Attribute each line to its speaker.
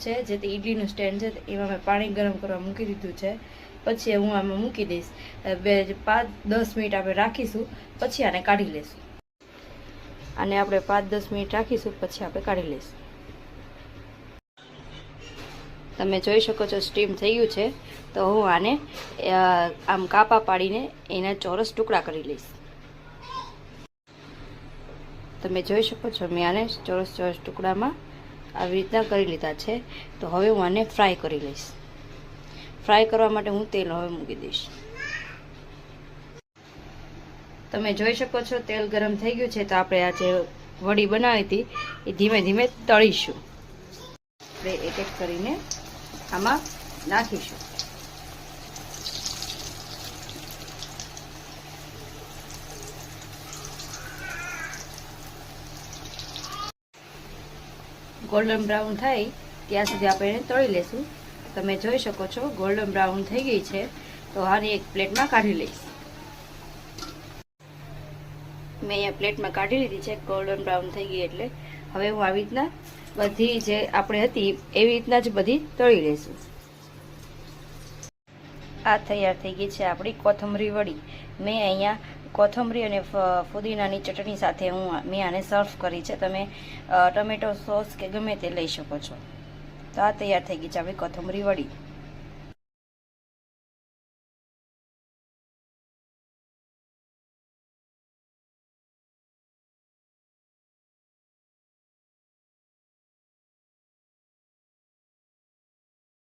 Speaker 1: છે જે તે ઈડલીનું સ્ટેન્ડ છે એમાં મેં પાણી ગરમ કરવા મૂકી દીધું છે. પછી હું આમાં મૂકી દઈશ. 5-10 મિનિટ આપણે રાખીશું, પછી આને કાઢી લઈશું. આને આપણે 5-10 મિનિટ રાખીશું, પછી આપણે કાઢી લઈશું. તમે જોઈ શકો છો સ્ટીમ થઈ ગયું છે. તો હું આને આમ કાપા પાડીને એના ચોરસ ટુકડા કરી લઈશ. તમે જોઈ શકો છો મેં આને ચોરસ ટુકડામાં આવી રીતના કરી લીધા છે. તો હવે હું આને ફ્રાય કરી લઈશ. ફ્રાય કરવા માટે હું તેલ હવે મૂકી દઈશ. તમે જોઈ શકો છો તેલ ગરમ થઈ ગયું છે. તો આપણે આ જે વડી બનાવી હતી એ ધીમે ધીમે તળીશું. આપણે એક એક કરીને આમાં નાખીશું. ગોલ્ડન બ્રાઉન થાય ત્યાં સુધી આપણે એને તળી લેશું. તમે જોઈ શકો છો ગોલ્ડન બ્રાઉન થઈ ગઈ છે. તો આને એક પ્લેટમાં કાઢી લઈશ. મેં અહીંયા પ્લેટમાં કાઢી લીધી છે ગોલ્ડન બ્રાઉન થઈ ગઈ એટલે. હવે હું આવી રીતના બધી જે આપણે હતી એવી રીતના જ બધી તળી લઈશું. આ તૈયાર થઈ ગઈ છે આપણી કોથમરી વડી. મેં અહીંયા કોથમરી અને ફુદીનાની ચટણી સાથે મેં આને સર્વ કરી છે. તમે ટમેટો સોસ કે ગમે તે લઈ શકો છો. તો આ તૈયાર થઈ ગઈ છે આપણી કોથમરી વડી.